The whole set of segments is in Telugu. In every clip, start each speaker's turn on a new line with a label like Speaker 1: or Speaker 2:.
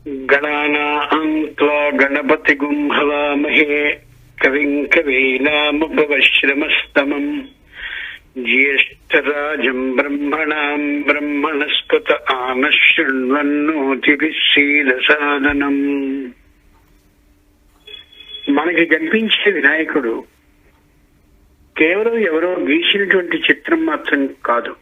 Speaker 1: గణానాం త్వా గణపతిగుం హవామహే కవిం కవీనాముపవశ్రమస్తమం జ్యేష్ఠరాజం బ్రహ్మణాం బ్రహ్మణస్పత ఆనశృణ్వన్నోతిభిస్సీదసాదనం. మనకి కనిపించే వినాయకుడు కేవలం ఎవరో గీసినటువంటి చిత్రం మాత్రం కాదు.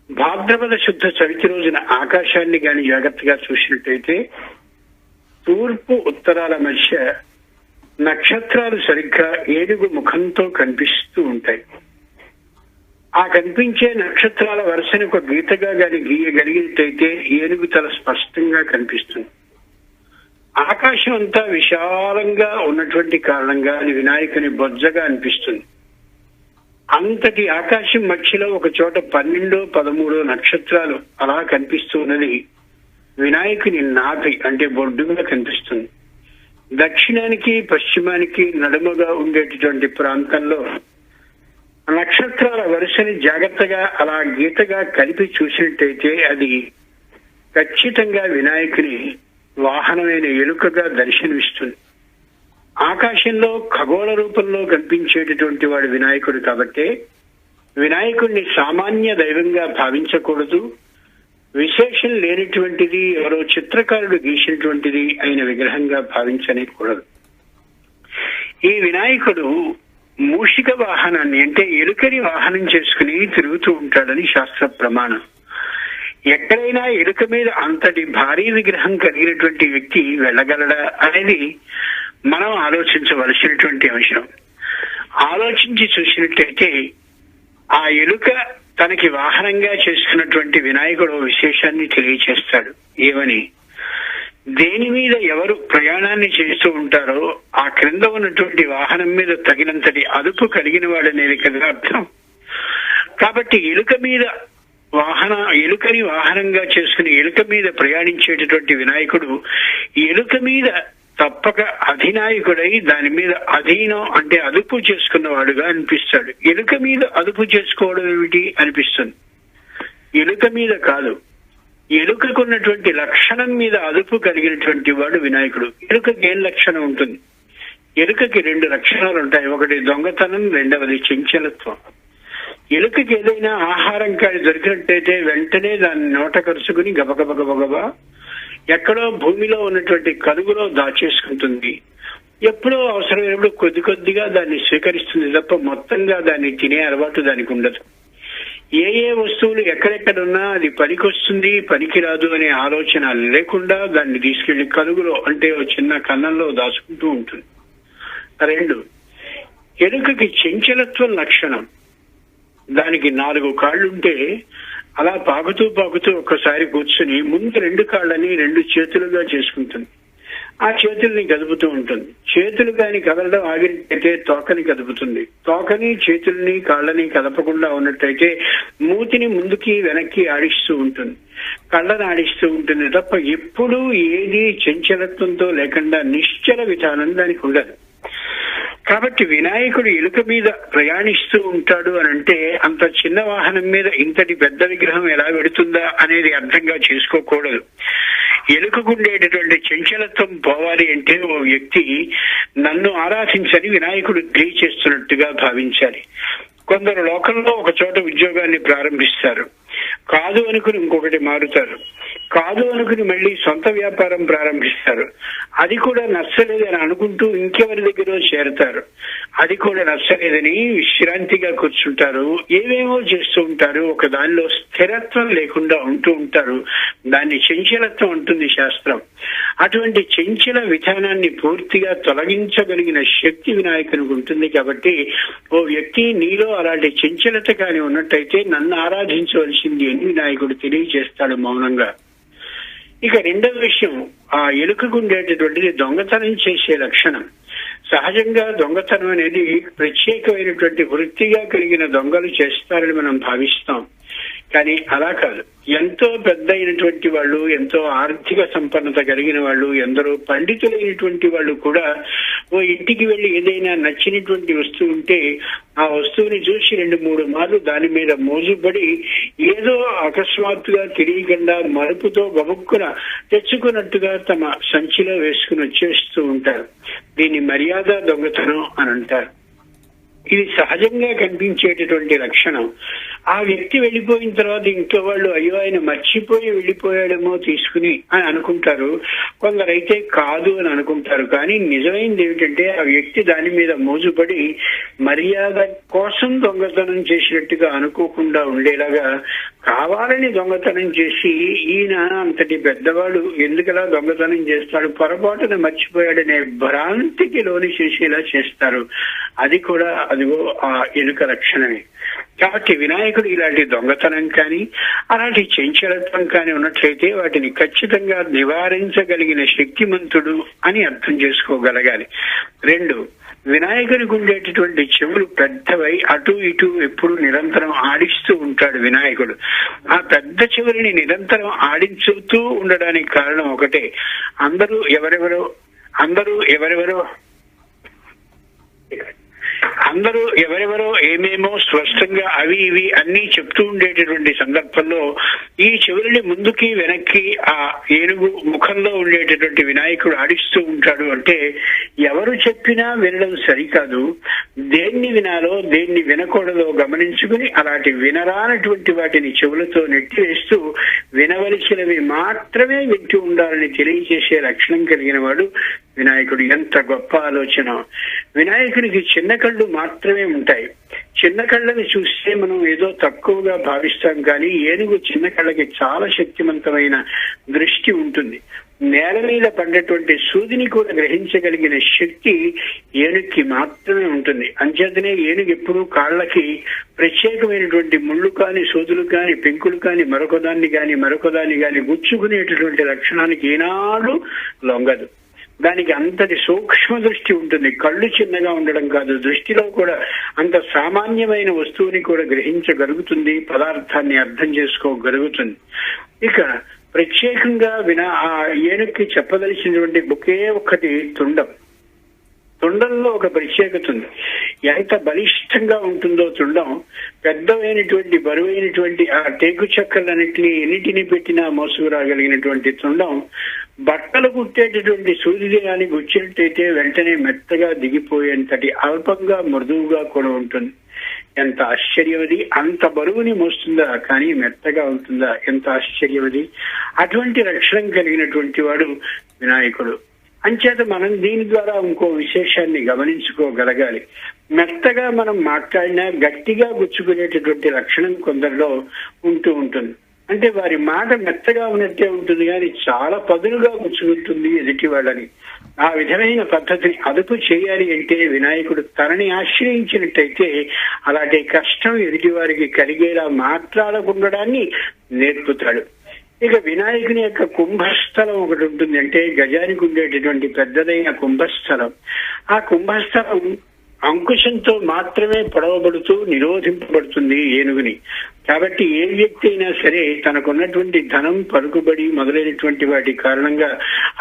Speaker 1: భాద్రపద శుద్ధ చవితి రోజున ఆకాశాన్ని గాని జాగ్రత్తగా చూసినట్టయితే తూర్పు ఉత్తరాల మధ్య నక్షత్రాలు సరిగ్గా ఏనుగు ముఖంతో కనిపిస్తూ ఉంటాయి. ఆ కనిపించే నక్షత్రాల వరుసని ఒక గీతగా గాని గీయగలిగినట్టయితే ఏనుగు తల స్పష్టంగా కనిపిస్తుంది. ఆకాశం అంతా విశాలంగా ఉన్నటువంటి కారణంగా అది వినాయకుని బొజ్జగా అనిపిస్తుంది. అంతటి ఆకాశం మధ్యలో ఒక చోట 12-13 నక్షత్రాలు అలా కనిపిస్తున్నది వినాయకుని నాభి అంటే బొడ్డుగా కనిపిస్తుంది. దక్షిణానికి పశ్చిమానికి నడుమగా ఉండేటటువంటి ప్రాంతంలో నక్షత్రాల వరుసని జాగ్రత్తగా అలా గీతగా కలిపి చూసినట్టయితే అది ఖచ్చితంగా వినాయకుని వాహనమైన ఎలుకగా దర్శనమిస్తుంది. ఆకాశంలో ఖగోళ రూపంలో కనిపించేటటువంటి వాడు వినాయకుడు కాబట్టి వినాయకుడిని సామాన్య దైవంగా భావించకూడదు. విశేషం లేనటువంటిది, ఎవరో చిత్రకారుడు గీసినటువంటిది అయిన విగ్రహంగా భావించనేకూడదు. ఈ వినాయకుడు మూషిక వాహనాన్ని అంటే ఎలుకని వాహనం చేసుకుని తిరుగుతూ ఉంటాడని శాస్త్ర ప్రమాణం. ఎక్కడైనా ఎలుక మీద అంతటి భారీ విగ్రహం కలిగినటువంటి వ్యక్తి వెళ్ళగలడా అనేది మనం ఆలోచించవలసినటువంటి అంశం. ఆలోచించి చూసినట్టయితే ఆ ఎలుక తనకి వాహనంగా చేసుకున్నటువంటి వినాయకుడు విశేషాన్ని తెలియచేస్తాడు. ఏమని? దేని మీద ఎవరు ప్రయాణాన్ని చేస్తూ ఉంటారో ఆ క్రింద ఉన్నటువంటి వాహనం మీద తగినంతటి అదుపు కలిగిన వాడనేది కదా అర్థం. కాబట్టి ఎలుకని వాహనంగా చేసుకుని ఎలుక మీద ప్రయాణించేటటువంటి వినాయకుడు ఎలుక మీద తప్పక అధినాయకుడై దాని మీద అధీనం అంటే అదుపు చేసుకున్నవాడుగా అనిపిస్తాడు. ఎలుక మీద అదుపు చేసుకోవడం ఏమిటి అనిపిస్తుంది. ఎలుక మీద కాదు, ఎలుకకున్నటువంటి లక్షణం మీద అదుపు కలిగినటువంటి వాడు వినాయకుడు. ఎలుకకి ఏం లక్షణం ఉంటుంది? ఎలుకకి 2 లక్షణాలు ఉంటాయి. ఒకటి దొంగతనం, రెండవది చంచలత్వం. ఎలుకకి ఏదైనా ఆహారం కానీ దొరికినట్టయితే వెంటనే దాన్ని నోట కరుచుకుని గబగబా ఎక్కడో భూమిలో ఉన్నటువంటి కలుగులో దాచేసుకుంటుంది. ఎప్పుడో అవసరమైనప్పుడు కొద్ది కొద్దిగా దాన్ని స్వీకరిస్తుంది తప్ప మొత్తంగా దాన్ని తినే అలవాటు దానికి ఉండదు. ఏ వస్తువులు ఎక్కడెక్కడున్నా అది పనికొస్తుంది పనికిరాదు అనే ఆలోచన లేకుండా దాన్ని తీసుకెళ్లి కలుగులో అంటే చిన్న కన్నంలో దాచుకుంటూ ఉంటుంది. 2, ఎలుకకి చంచలత్వం లక్షణం. దానికి 4 కాళ్ళుంటే అలా పాకుతూ ఒక్కసారి కూర్చుని ముందు 2 కాళ్ళని 2 చేతులుగా చేసుకుంటుంది. ఆ చేతుల్ని కదుపుతూ ఉంటుంది. చేతులు కాని కదలడం ఆగినట్టయితే తోకని కదుపుతుంది. తోకని చేతుల్ని కాళ్ళని కదపకుండా ఉన్నట్టయితే మూతిని ముందుకి వెనక్కి ఆడిస్తూ ఉంటుంది, కళ్ళని ఆడిస్తూ ఉంటుంది తప్ప ఎప్పుడూ ఏది చంచలత్వంతో లేకుండా నిశ్చల విధానం దానికి ఉండదు. కాబట్టి వినాయకుడు ఎలుక మీద ప్రయాణిస్తూ ఉంటాడు అని అంటే అంత చిన్న వాహనం మీద ఇంతటి పెద్ద విగ్రహం ఎలా పెడుతుందా అనేది అర్థంగా చేసుకోకూడదు. ఎలుకకుండేటటువంటి చంచలత్వం పోవాలి అంటే ఓ వ్యక్తి నన్ను ఆరాధించని వినాయకుడు తెలియచేస్తున్నట్టుగా భావించాలి. కొందరు లోకంలో ఒక చోట ఉద్యోగాన్ని ప్రారంభిస్తారు, కాదు అనుకుని ఇంకొకటి మారుతారు, కాదు అనుకుని మళ్ళీ సొంత వ్యాపారం ప్రారంభిస్తారు, అది కూడా నచ్చలేదని అనుకుంటూ ఇంకెవరి దగ్గర చేరతారు, అది కూడా నచ్చలేదని విశ్రాంతిగా కూర్చుంటారు, ఏవేమో చేస్తూ ఉంటారు. ఒక దానిలో స్థిరత్వం లేకుండా ఉంటూ ఉంటారు. దాన్ని చంచలత్వం అంటుంది శాస్త్రం. అటువంటి చంచల విధానాన్ని పూర్తిగా తొలగించగలిగిన శక్తి వినాయకునికి ఉంటుంది. కాబట్టి ఓ వ్యక్తి నీలో అలాంటి చంచలత కాని ఉన్నట్టయితే నన్ను ఆరాధించవలసింది అని వినాయకుడు తెలియజేస్తాడు మౌనంగా. ఇక 2వ విషయం, ఆ ఎలుకకు ఉండేటటువంటిది దొంగతనం చేసే లక్షణం. సహజంగా దొంగతనం అనేది ప్రత్యేకమైనటువంటి వృత్తిగా కలిగిన దొంగలు చేస్తారని మనం భావిస్తాం. కానీ అలా కాదు. ఎంతో పెద్ద అయినటువంటి వాళ్ళు, ఎంతో ఆర్థిక సంపన్నత కలిగిన వాళ్ళు, ఎందరో పండితులైనటువంటి వాళ్ళు కూడా ఓ ఇంటికి వెళ్లి ఏదైనా నచ్చినటువంటి వస్తువు ఉంటే ఆ వస్తువుని చూసి 2-3 మార్లు దాని మీద మోజుపడి ఏదో అకస్మాత్తుగా తెలియకుండా మరుపుతో గబుక్కున తెచ్చుకున్నట్టుగా తమ సంచిలో వేసుకుని వచ్చేస్తూ ఉంటారు. దీన్ని మర్యాద దొంగతనం అని అంటారు. ఇది సహజంగా కనిపించేటటువంటి లక్షణం. ఆ వ్యక్తి వెళ్లిపోయిన తర్వాత ఇంట్లో వాళ్ళు అయ్యో ఆయన మర్చిపోయి వెళ్లిపోయాడేమో తీసుకుని అని అనుకుంటారు. కొందరైతే కాదు అని అనుకుంటారు. కానీ నిజమైంది ఏమిటంటే ఆ వ్యక్తి దాని మీద మోజుపడి మర్యాద కోసం దొంగతనం చేసినట్టుగా అనుకోకుండా ఉండేలాగా కావాలని దొంగతనం చేసి ఈయన అంతటి పెద్దవాడు ఎందుకలా దొంగతనం చేస్తాడు, పొరపాటున మర్చిపోయాడనే భ్రాంతికి లోని చేసేలా చేస్తారు. అది కూడా అదిగో ఆ ఎలుక లక్షణమే. కాబట్టి వినాయకుడు ఇలాంటి దొంగతనం కానీ అలాంటి చంచలత్వం కానీ ఉన్నట్లయితే వాటిని ఖచ్చితంగా నివారించగలిగిన శక్తిమంతుడు అని అర్థం చేసుకోగలగాలి. 2, వినాయకునికి ఉండేటటువంటి చెవులు పెద్దవై అటు ఇటు ఎప్పుడు నిరంతరం ఆడిస్తూ ఉంటాడు వినాయకుడు. ఆ పెద్ద చెవులని నిరంతరం ఆడించుతూ ఉండడానికి కారణం ఒకటే, అందరూ ఎవరెవరో ఏమేమో స్పష్టంగా అవి ఇవి అన్ని చెప్తూ ఉండేటటువంటి సందర్భంలో ఈ చెవులని ముందుకి వెనక్కి ఆ ఏనుగు ముఖంలో ఉండేటటువంటి వినాయకుడు ఆడిస్తూ ఉంటాడు. అంటే ఎవరు చెప్పినా వినడం సరికాదు, దేన్ని వినాలో దేన్ని వినకూడదో గమనించుకుని అలాంటి వినరానటువంటి వాటిని చెవులతో నెట్టివేస్తూ వినవలసినవి మాత్రమే వింటూ ఉండాలని తెలియజేసే లక్షణం కలిగిన వాడు వినాయకుడు. ఎంత గొప్ప ఆలోచన! వినాయకుడికి చిన్న కళ్ళు మాత్రమే ఉంటాయి. చిన్న కళ్ళని చూస్తే మనం ఏదో తక్కువగా భావిస్తాం, కానీ ఏనుగు చిన్న కళ్ళకి చాలా శక్తివంతమైన దృష్టి ఉంటుంది. నేల మీద పడ్డటువంటి సూదిని కూడా గ్రహించగలిగిన శక్తి ఏనుగుకి మాత్రమే ఉంటుంది. అంచేతనే ఏనుగు ఎప్పుడూ కాళ్ళకి ప్రత్యేకమైనటువంటి ముళ్ళు కాని, సూదులు కాని, పెంకులు కాని, మరొకదాన్ని కాని గుచ్చుకునేటటువంటి లక్షణానికి ఏనాడు లొంగదు. దానికి అంతటి సూక్ష్మ దృష్టి ఉంటుంది. కళ్ళు చిన్నగా ఉండడం కాదు, దృష్టిలో కూడా అంత సామాన్యమైన వస్తువుని కూడా గ్రహించగలుగుతుంది, పదార్థాన్ని అర్థం చేసుకోగలుగుతుంది. ఇక ప్రత్యేకంగా ఆ ఏనుగుకి చెప్పదలిచినటువంటి ఒకే ఒక్కటి తుండం. తుండంలో ఒక ప్రత్యేకత ఉంది. ఎంత బలిష్టంగా ఉంటుందో తుండం, పెద్దవైనటువంటి బరువైనటువంటి ఆ టేకు చెక్కలన్నింటినీ ఎన్నిటిని పెట్టినా మోసుకురాగలిగినటువంటి తుండం బట్టలు కుట్టేటటువంటి సూర్యోదయానికి వచ్చినట్టయితే వెంటనే మెత్తగా దిగిపోయేంతటి అల్పంగా మృదువుగా కూడా ఉంటుంది. ఎంత ఆశ్చర్యమది! అంత బరువుని మోస్తుందా కానీ మెత్తగా ఉంటుందా? ఎంత ఆశ్చర్యమది! అటువంటి లక్షణం కలిగినటువంటి వాడు వినాయకుడు. అంచేత మనం దీని ద్వారా ఇంకో విశేషాన్ని గమనించుకోగలగాలి. మెత్తగా మనం మాట్లాడినా గట్టిగా గుచ్చుకునేటటువంటి లక్షణం కొందరిలో ఉంటూ ఉంటుంది. అంటే వారి మాట మెత్తగా ఉన్నట్టే ఉంటుంది కానీ చాలా పదునుగా గుచ్చుకుంటుంది ఎదుటి వాళ్ళని. ఆ విధమైన పద్ధతిని అదుపు చేయాలి అంటే వినాయకుడు తనని ఆశ్రయించినట్టయితే అలాంటి కష్టం ఎదుటి వారికి కలిగేలా మాట్లాడకుండాన్ని నేర్పుతాడు. ఇక వినాయకుని యొక్క కుంభస్థలం ఒకటి ఉంటుంది. అంటే గజానికి ఉండేటటువంటి పెద్దదైన కుంభస్థలం. ఆ కుంభస్థలం అంకుశంతో మాత్రమే పొడవబడుతూ నిరోధింపబడుతుంది ఏనుగుని. కాబట్టి ఏ వ్యక్తి అయినా సరే తనకున్నటువంటి ధనం, పలుకుబడి మొదలైనటువంటి వాటి కారణంగా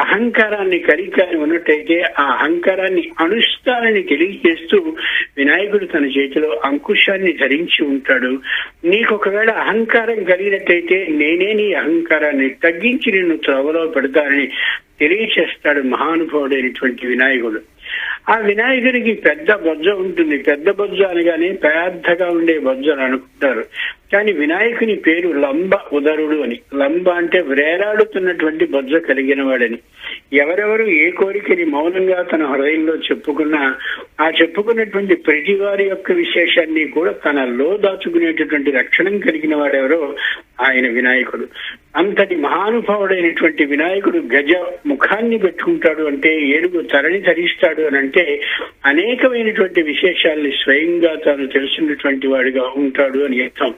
Speaker 1: అహంకారాన్ని కలిగి ఉన్నట్టయితే ఆ అహంకారాన్ని అణుస్తానని తెలియజేస్తూ వినాయకుడు తన చేతిలో అంకుశాన్ని ధరించి ఉంటాడు. నీకు ఒకవేళ అహంకారం కలిగినట్టయితే నేనే నీ అహంకారాన్ని తగ్గించి నిన్ను త్రోవలో పెడతానని తెలియచేస్తాడు మహానుభావుడైనటువంటి వినాయకుడు. ఆ వినాయకుడికి పెద్ద బొజ్జ ఉంటుంది. పెద్ద బొజ్జ అనగానే పెద్దగా ఉండే బొజ్జలు అనుకుంటారు. కానీ వినాయకుని పేరు లంబ ఉదరుడు అని. లంబ అంటే వ్రేలాడుతున్నటువంటి బొజ్జ కలిగిన వాడని. ఎవరెవరు ఏ కోరికని మౌనంగా తన హృదయంలో చెప్పుకున్నా ఆ చెప్పుకున్నటువంటి ప్రతి వారి యొక్క విశేషాన్ని కూడా తనలో దాచుకునేటటువంటి లక్షణం కలిగిన వాడెవరో ఆయన వినాయకుడు. అంతటి మహానుభావుడైనటువంటి వినాయకుడు గజ ముఖాన్ని పెట్టుకుంటాడు అంటే ఏనుగు తరణి ధరిస్తాడు అని అంటే అనేకమైనటువంటి విశేషాల్ని స్వయంగా తాను తెలిసినటువంటి వాడిగా ఉంటాడు అని అర్థం.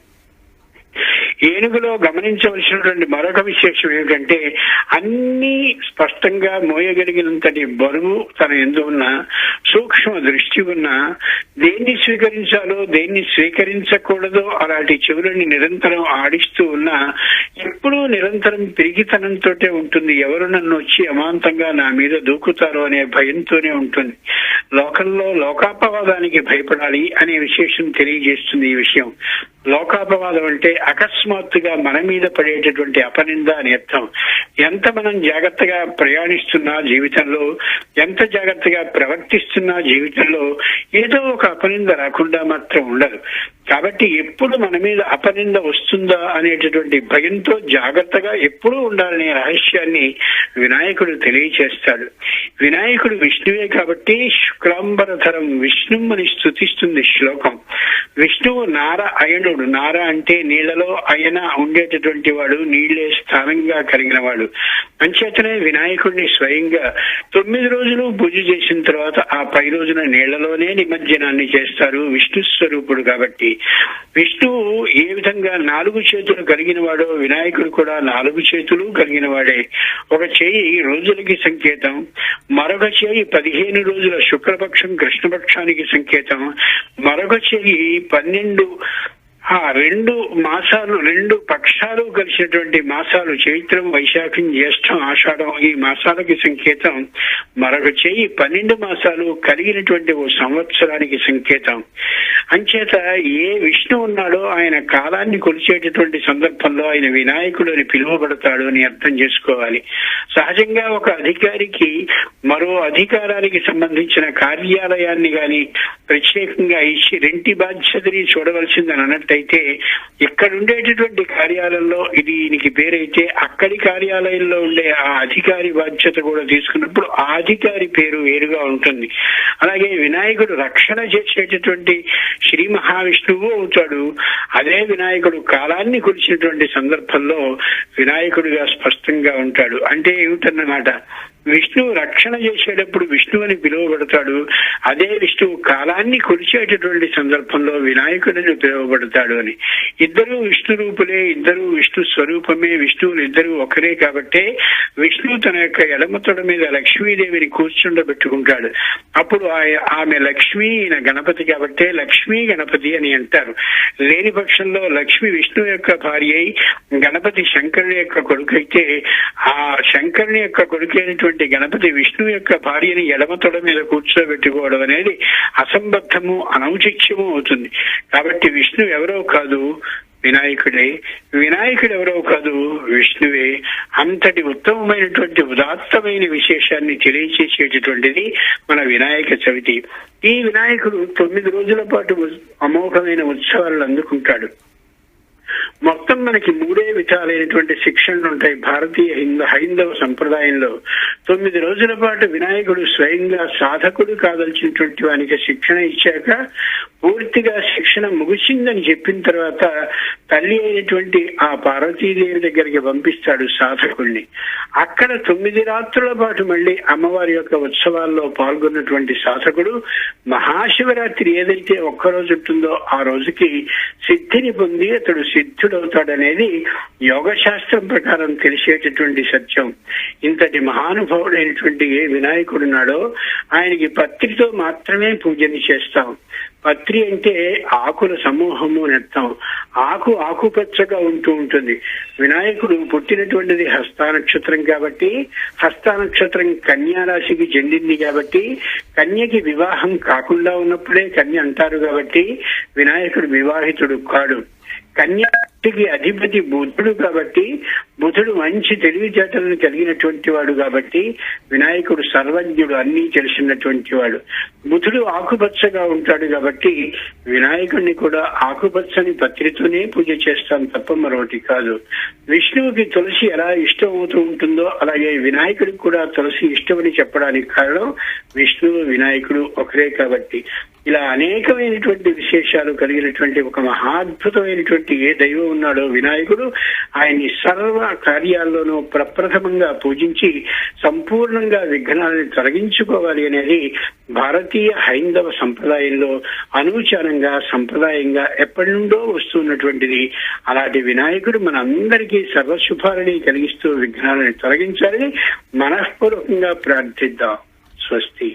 Speaker 1: ఏనుగులో గమనించవలసినటువంటి మరొక విశేషం ఏమిటంటే అన్ని స్పష్టంగా మోయగలిగినంతటి బరువు తన యందు ఉన్న సూక్ష్మ దృష్టి ఉన్న, దేన్ని స్వీకరించాలో దేన్ని స్వీకరించకూడదో అలాంటి చెవులని నిరంతరం ఆడిస్తూ ఉన్నా ఎప్పుడూ నిరంతరం పిరిగితనంతో ఉంటుంది. ఎవరు నన్ను వచ్చి అమాంతంగా నా మీద దూకుతారో అనే భయంతోనే ఉంటుంది. లోకంలో లోకాపవాదానికి భయపడాలి అనే విశేషం తెలియజేస్తుంది ఈ విషయం. లోకాపవాదం అంటే అకస్మాత్తుగా మన మీద పడేటటువంటి అపనింద అని అర్థం. ఎంత మనం జాగ్రత్తగా ప్రయాణిస్తున్నా జీవితంలో, ఎంత జాగ్రత్తగా ప్రవర్తిస్తున్నా జీవితంలో ఏదో ఒక అపనింద రాకుండా మాత్రం ఉండదు. కాబట్టి ఎప్పుడు మన మీద అపనింద వస్తుందా అనేటటువంటి భయంతో జాగ్రత్తగా ఎప్పుడూ ఉండాలనే రహస్యాన్ని వినాయకుడు తెలియచేస్తాడు. వినాయకుడు విష్ణువే కాబట్టి శుక్లాంబరధరం విష్ణుం అని స్తుతిస్తుంది శ్లోకం. విష్ణువు నార అయనుడు. నార అంటే నీళ్లలో అయన ఉండేటటువంటి వాడు, నీళ్లే స్థానంగా కలిగిన వాడు. అంచేతనే వినాయకుడిని స్వయంగా 9 రోజులు పూజ చేసిన తర్వాత ఆ పై రోజున నీళ్లలోనే నిమజ్జనాన్ని చేస్తారు విష్ణు స్వరూపుడు కాబట్టి. విష్ణువు ఏ విధంగా 4 చేతులు కలిగిన వాడో వినాయకుడు కూడా 4 చేతులు కలిగిన వాడే. ఒక చేయి రోజులకి సంకేతం, మరొక చేయి 15 రోజుల శుక్లపక్షం కృష్ణపక్షానికి సంకేతం, మరొక చేయి 12 2 మాసాలు 2 పక్షాలు కలిసినటువంటి మాసాలు చైత్రం, వైశాఖం, జ్యేష్ఠం, ఆషాఢం ఈ మాసాలకి సంకేతం. మరొక చేయి 12 మాసాలు కలిగినటువంటి ఓ సంవత్సరానికి సంకేతం. అంచేత ఏ విష్ణు ఉన్నాడో ఆయన కాలాన్ని కొలిచేటటువంటి సందర్భంలో ఆయన వినాయకుడు అని పిలువబడతాడు అని అర్థం చేసుకోవాలి. సహజంగా ఒక అధికారికి మరో అధికారానికి సంబంధించిన కార్యాలయాన్ని గాని ప్రత్యేకంగా ఇచ్చి రెంటి బాధ్యతని చూడవలసిందని అన్నట్టయితే ఇక్కడ ఉండేటటువంటి కార్యాలయంలో ఇది ఈయనకి పేరైతే అక్కడి కార్యాలయంలో ఉండే ఆ అధికారి బాధ్యత కూడా తీసుకున్నప్పుడు ఆ అధికారి పేరు వేరుగా ఉంటుంది. అలాగే వినాయకుడు రక్షణ చేసేటటువంటి శ్రీ మహావిష్ణువు అవుతాడు. అదే వినాయకుడు కాలాన్ని కొలిచినటువంటి సందర్భంలో వినాయకుడిగా స్పష్టంగా ఉంటాడు. అంటే ఏమిటన్నమాట, విష్ణువు రక్షణ చేసేటప్పుడు విష్ణువు అని పిలువబడతాడు. అదే విష్ణువు కాలాన్ని కొలిచేటటువంటి సందర్భంలో వినాయకుడిని పిలువబడతాడు అని. ఇద్దరు విష్ణు రూపులే, ఇద్దరు విష్ణు స్వరూపమే, విష్ణువులు ఇద్దరు ఒకరే కాబట్టే విష్ణువు తన యొక్క ఎడమ తొడ మీద లక్ష్మీదేవిని కూర్చుండబెట్టుకుంటాడు. అప్పుడు ఆమె లక్ష్మీ, ఈయన గణపతి కాబట్టే లక్ష్మీ గణపతి అని అంటారు. లేని పక్షంలో లక్ష్మి విష్ణువు యొక్క భార్య అయి గణపతి శంకరుని యొక్క కొడుకు అయితే ఆ శంకరుని యొక్క కొడుకు అయినటువంటి గణపతి విష్ణువు యొక్క భార్యని ఎడమ తొడ మీద కూర్చోబెట్టుకోవడం అనేది అసంబద్ధము, అనౌచిత్యము అవుతుంది. కాబట్టి విష్ణువు ఎవరో కాదు, వినాయకుడే. వినాయకుడు ఎవరో కాదు, విష్ణువే. అంతటి ఉత్తమమైనటువంటి ఉదాత్తమైన విశేషాన్ని తెలియచేసేటటువంటిది మన వినాయక చవితి. ఈ వినాయకుడు 9 రోజుల పాటు అమోఘమైన ఉత్సవాలను అందుకుంటాడు. మొత్తం మనకి 3 విధాలైనటువంటి శిక్షణలు ఉంటాయి భారతీయ హైందవ సంప్రదాయంలో. 9 రోజుల పాటు వినాయకుడు స్వయంగా సాధకుడు కాదలిచినటువంటి వానికి శిక్షణ ఇచ్చాక పూర్తిగా శిక్షణ ముగిసిందని చెప్పిన తర్వాత తల్లి అయినటువంటి ఆ పార్వతీదేవి దగ్గరికి పంపిస్తాడు సాధకుడిని. అక్కడ 9 రాత్రుల పాటు మళ్ళీ అమ్మవారి యొక్క ఉత్సవాల్లో పాల్గొన్నటువంటి సాధకుడు మహాశివరాత్రి ఏదైతే ఒక్కరోజు ఉంటుందో ఆ రోజుకి సిద్ధిని పొంది అతడు సిద్ధుడవుతాడనేది యోగ శాస్త్రం ప్రకారం తెలిసేటటువంటి సత్యం. ఇంతటి మహానుభావుడైనటువంటి ఏ వినాయకుడున్నాడో ఆయనకి పత్రితో మాత్రమే పూజని చేస్తాం. పత్రి అంటే ఆకుల సమూహము అని అర్థం. ఆకుపచ్చగా ఉంటూ ఉంటుంది. వినాయకుడు పుట్టినటువంటిది హస్త నక్షత్రం కాబట్టి, హస్త నక్షత్రం కన్యా రాశికి చెందింది కాబట్టి, కన్యకి వివాహం కాకుండా ఉన్నప్పుడే కన్య అంటారు కాబట్టి వినాయకుడు వివాహితుడు కాడు. కన్యాకి అధిపతి బుధుడు కాబట్టి, బుధుడు మంచి తెలివితేటలను కలిగినటువంటి వాడు కాబట్టి వినాయకుడు సర్వజ్ఞుడు, అన్నీ తెలిసినటువంటి వాడు. బుధుడు ఆకుపచ్చగా ఉంటాడు కాబట్టి వినాయకుడిని కూడా ఆకుపచ్చని పత్రితోనే పూజ చేస్తాం తప్ప మరొకటి కాదు. విష్ణువుకి తులసి ఎలా ఇష్టం అవుతూ ఉంటుందో అలాగే వినాయకుడికి కూడా తులసి ఇష్టమని చెప్పడానికి కారణం విష్ణువు వినాయకుడు ఒకరే కాబట్టి. ఇలా అనేకమైనటువంటి విశేషాలు కలిగినటువంటి ఒక మహాద్భుతమైనటువంటి ఏ దైవం ఉన్నాడో వినాయకుడు, ఆయన్ని సర్వ కార్యాల్లోనూ ప్రప్రథమంగా పూజించి సంపూర్ణంగా విఘ్నాలను తొలగించుకోవాలి అనేది భారతీయ హైందవ సంప్రదాయంలో అనూచారంగా సంప్రదాయంగా ఎప్పటి నుండో వస్తున్నటువంటిది. అలాంటి వినాయకుడు మన అందరికీ సర్వశుభాలని కలిగిస్తూ విఘ్నాలను తొలగించాలని మనఃపూర్వకంగా ప్రార్థిద్దాం. స్వస్తి.